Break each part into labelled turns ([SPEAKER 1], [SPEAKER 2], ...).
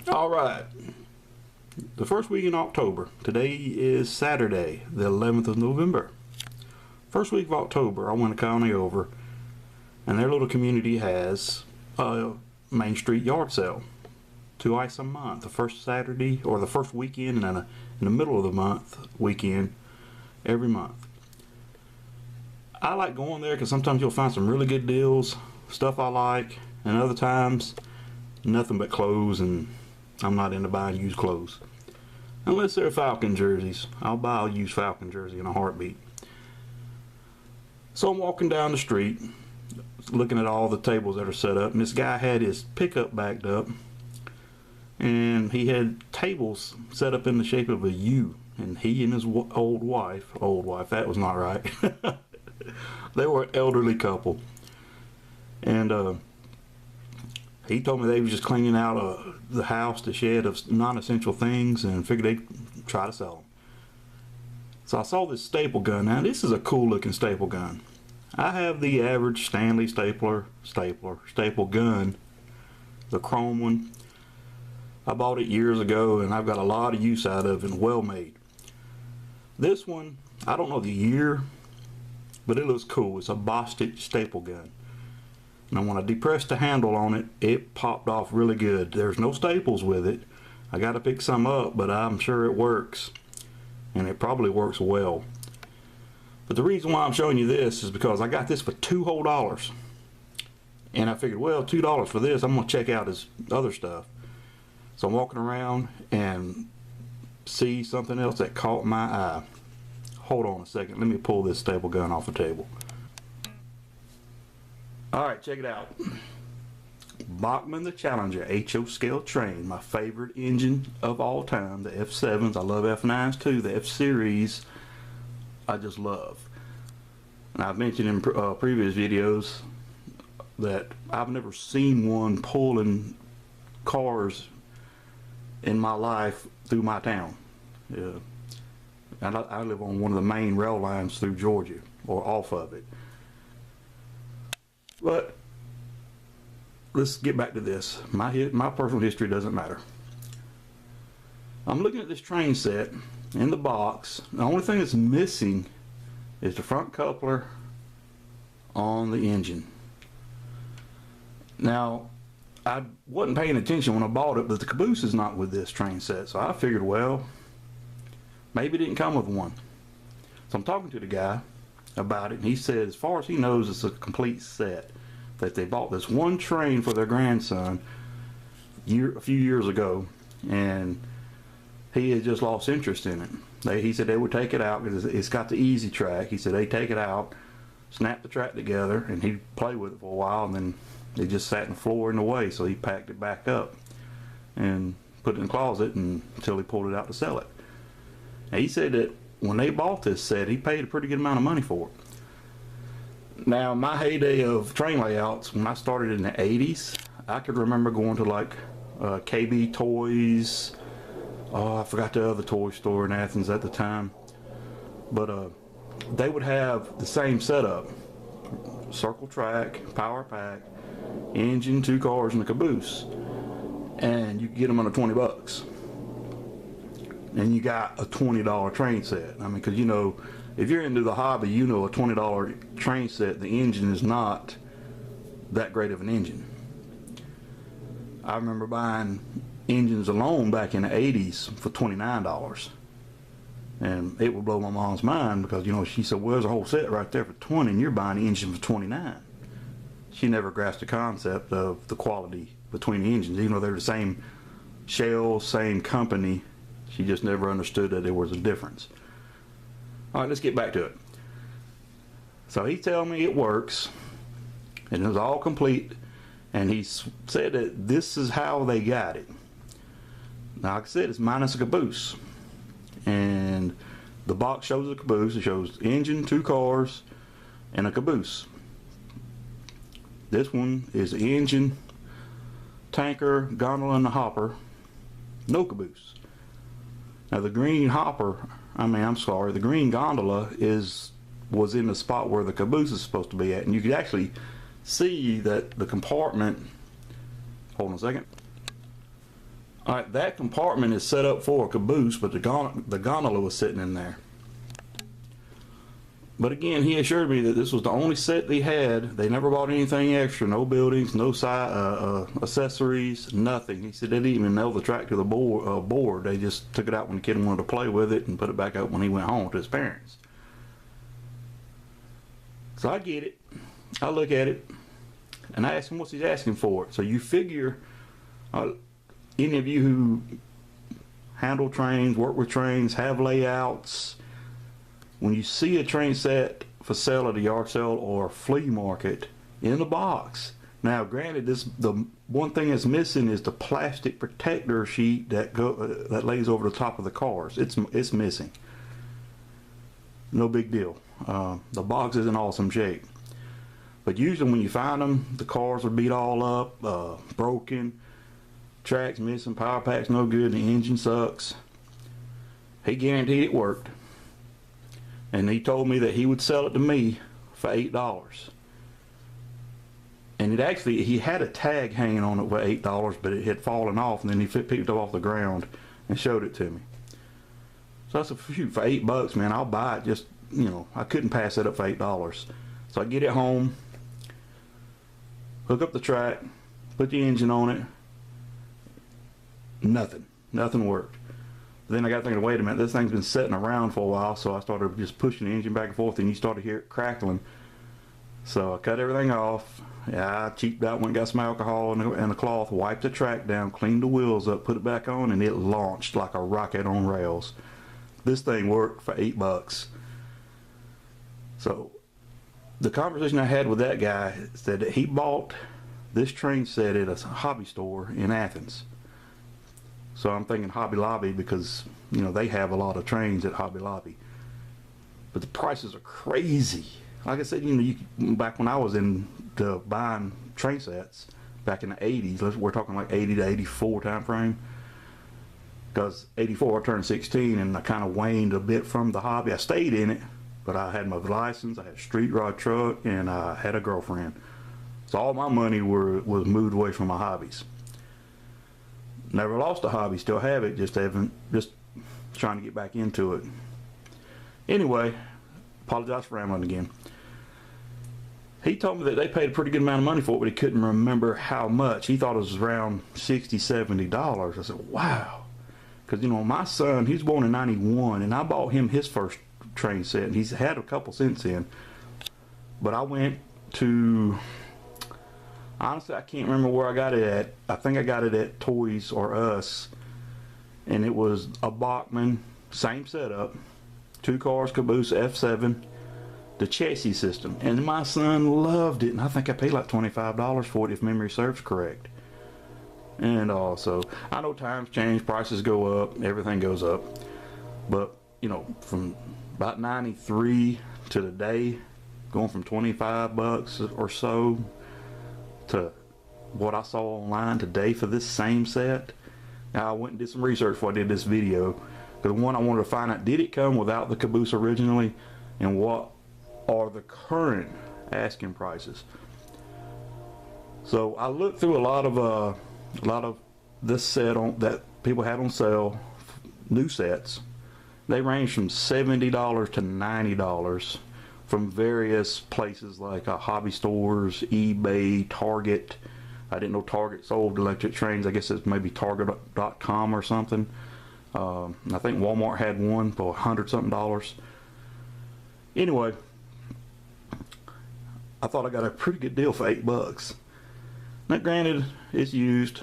[SPEAKER 1] All right, the first week in October. Today is Saturday, the 11th of November. First week of October, I went to county over, and their little community has a Main Street yard sale. Twice a month, the first Saturday or the first weekend and in the middle of the month weekend every month. I like going there because sometimes you'll find some really good deals, stuff I like, and other times nothing but clothes, and I'm not into buying used clothes. Unless they're Falcon jerseys. I'll buy a used Falcon jersey in a heartbeat. So I'm walking down the street looking at all the tables that are set up, and this guy had his pickup backed up, and he had tables set up in the shape of a U, and he and his old wife, that was not right. They were an elderly couple, and he told me they was just cleaning out the house, the shed of non-essential things, and figured they'd try to sell them. So I saw this staple gun. Now this is a cool looking staple gun. I have the average Stanley staple gun, the chrome one. I bought it years ago and I've got a lot of use out of it, and well made. This one, I don't know the year, but it looks cool. It's a Bostic staple gun. Now when I depressed the handle on it, it popped off really good. There's no staples with it. I got to pick some up, but I'm sure it works. And it probably works well. But the reason why I'm showing you this is because I got this for $2 whole. And I figured, well, $2 for this, I'm going to check out his other stuff. So I'm walking around and see something else that caught my eye. Hold on a second, let me pull this staple gun off the table. Alright, check it out. Bachman The Challenger HO scale train, my favorite engine of all time. The F7s, I love F9s too. The F series, I just love. And I've mentioned in previous videos that I've never seen one pulling cars in my life through my town. Yeah. And I live on one of the main rail lines through Georgia, or off of it. But let's get back to this. My personal history doesn't matter. I'm looking at this train set in the box. The only thing that's missing is the front coupler on the engine. Now, I wasn't paying attention when I bought it, but the caboose is not with this train set, so I figured, well, maybe it didn't come with one. So I'm talking to the guy about it, and he said as far as he knows it's a complete set, that they bought this one train for their grandson a few years ago, and he had just lost interest in it. He said they would take it out because it's got the easy track. He said they take it out, snap the track together, and he'd play with it for a while, and then it just sat in the floor in the way, so he packed it back up and put it in the closet until he pulled it out to sell it. Now, he said that when they bought this set, he paid a pretty good amount of money for it. Now, my heyday of train layouts, when I started in the 80s, I could remember going to like KB Toys. Oh, I forgot the other toy store in Athens at the time. But they would have the same setup. Circle track, power pack, engine, 2 cars, and a caboose. And you could get them under 20 bucks. And you got a $20 train set. I mean, because you know, if you're into the hobby, you know a $20 train set, the engine is not that great of an engine. I remember buying engines alone back in the 80s for $29. And it would blow my mom's mind because, you know, she said, well, there's a whole set right there for 20 and you're buying the engine for 29. She never grasped the concept of the quality between the engines, even though they're the same shell, same company. She just never understood that there was a difference. All right, let's get back to it. So he told me it works, and it was all complete, and he said that this is how they got it. Now, like I said, it's minus a caboose, and the box shows a caboose. It shows engine, 2 cars, and a caboose. This one is the engine, tanker, gondola, and the hopper. No caboose. Now the green hopper, the green gondola was in the spot where the caboose is supposed to be at, and you could actually see that the compartment, hold on a second. All right, that compartment is set up for a caboose, but the gondola was sitting in there. But again, he assured me that this was the only set they had. They never bought anything extra, no buildings, no side accessories, nothing. He said they didn't even nail the track to the board. They just took it out when the kid wanted to play with it and put it back up when he went home to his parents. So I get it. I look at it, and I ask him what's he asking for. So you figure, any of you who handle trains, work with trains, have layouts, when you see a train set for sale at a yard sale or flea market in the box. Now, granted, the one thing that's missing is the plastic protector sheet that lays over the top of the cars. It's missing. No big deal. The box is in awesome shape. But usually when you find them, the cars are beat all up, broken, tracks missing, power pack's no good, the engine sucks. He guaranteed it worked. And he told me that he would sell it to me for $8. And he had a tag hanging on it for $8, but it had fallen off, and then he picked it up off the ground and showed it to me. So I said, shoot, for $8, man, I'll buy it. Just, I couldn't pass it up for $8. So I get it home, hook up the track, put the engine on it. Nothing worked. Then I got thinking, wait a minute, this thing's been sitting around for a while, so I started just pushing the engine back and forth, and you started to hear it crackling. So I cut everything off. Yeah, I cheaped out, went and got some alcohol and a cloth, wiped the track down, cleaned the wheels up, put it back on, and it launched like a rocket on rails. This thing worked for $8. So the conversation I had with that guy said that he bought this train set at a hobby store in Athens. So I'm thinking Hobby Lobby because, they have a lot of trains at Hobby Lobby. But the prices are crazy. Like I said, back when I was into buying train sets, back in the 80s, we're talking like 80 to 84 time frame. Because 84 I turned 16 and I kind of waned a bit from the hobby. I stayed in it, but I had my license, I had a street rod truck, and I had a girlfriend. So all my money was moved away from my hobbies. Never lost a hobby, still have it, just trying to get back into it. Anyway, apologize for rambling again. He told me that they paid a pretty good amount of money for it, but he couldn't remember how much. He thought it was around $60, $70. I said, wow. Because, my son, he's born in 91, and I bought him his first train set, and he's had a couple since then. But I went to... Honestly, I can't remember where I got it at. I think I got it at Toys R Us. And it was a Bachman, same setup. 2 cars, caboose, F7. The chassis system. And my son loved it. And I think I paid like $25 for it if memory serves correct. And also, I know times change, prices go up, everything goes up. But, from about 93 to today, going from $25 or so to what I saw online today for this same set. Now I went and did some research before I did this video, because one, I wanted to find out, did it come without the caboose originally, and what are the current asking prices. So I looked through a lot of this set that people had on sale, new sets. They range from $70 to $90 from various places like hobby stores, eBay, Target. I didn't know Target sold electric trains. I guess it's maybe Target.com or something. I think Walmart had one for $100 something. Anyway, I thought I got a pretty good deal for $8. Now granted, it's used.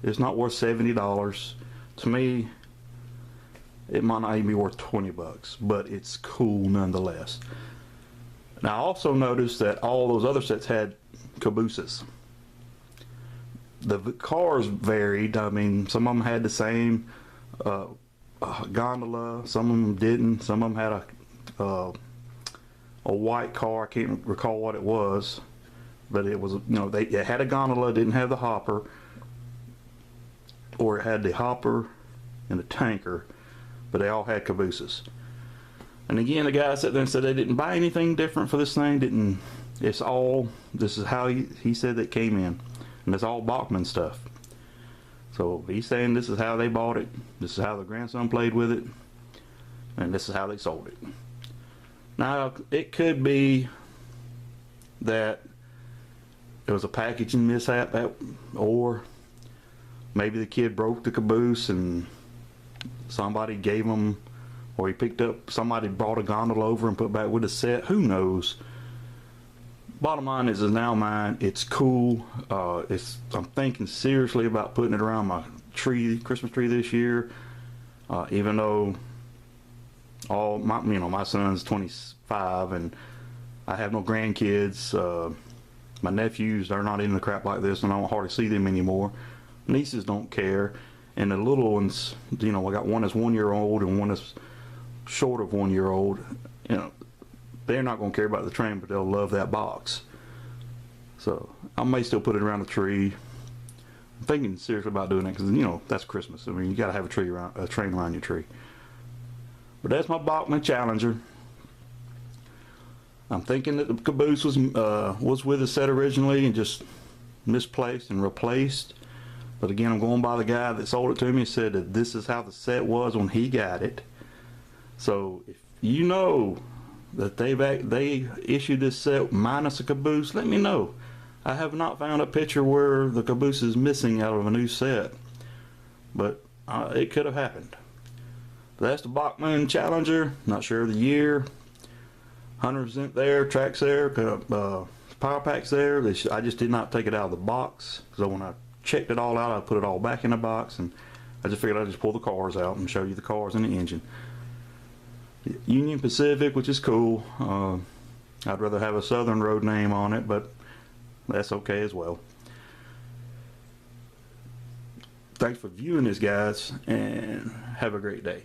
[SPEAKER 1] It's not worth $70. To me, it might not even be worth $20, but it's cool nonetheless. Now I also noticed that all those other sets had cabooses. The cars varied. I mean, some of them had the same gondola, some of them didn't. Some of them had a white car. I can't recall what it was, but it was, it had a gondola, didn't have the hopper, or it had the hopper and the tanker, but they all had cabooses. And again, the guy sat there and said they didn't buy anything different for this thing. This is how he said that came in, and it's all Bachman stuff. So he's saying this is how they bought it, this is how the grandson played with it, and this is how they sold it. Now, it could be that it was a packaging mishap, or maybe the kid broke the caboose and somebody gave him, or he picked up, somebody brought a gondola over and put back with a set. Who knows? Bottom line is now mine. It's cool. I'm thinking seriously about putting it around my tree, Christmas tree this year. Even though my son's 25 and I have no grandkids. My nephews, they're not into crap like this, and I don't hardly see them anymore. Nieces don't care, and the little ones, I got one that's 1 year old and one that's short of 1 year old. They're not going to care about the train, but they'll love that box. So I may still put it around the tree. I'm thinking seriously about doing that because that's Christmas. I mean, you got to have a train around your tree. But that's my Bachman Challenger. I'm thinking that the caboose was with the set originally and just misplaced and replaced. But again, I'm going by the guy that sold it to me and said that this is how the set was when he got it. So if you know that they issued this set minus a caboose, let me know. I have not found a picture where the caboose is missing out of a new set, but it could have happened. But that's the Bachman Challenger. Not sure of the year. 100% there, tracks there, power packs there. I just did not take it out of the box, so when I checked it all out, I put it all back in the box, and I just figured I'd just pull the cars out and show you the cars and the engine. Union Pacific, which is cool. I'd rather have a Southern road name on it, but that's okay as well. Thanks for viewing this, guys, and have a great day.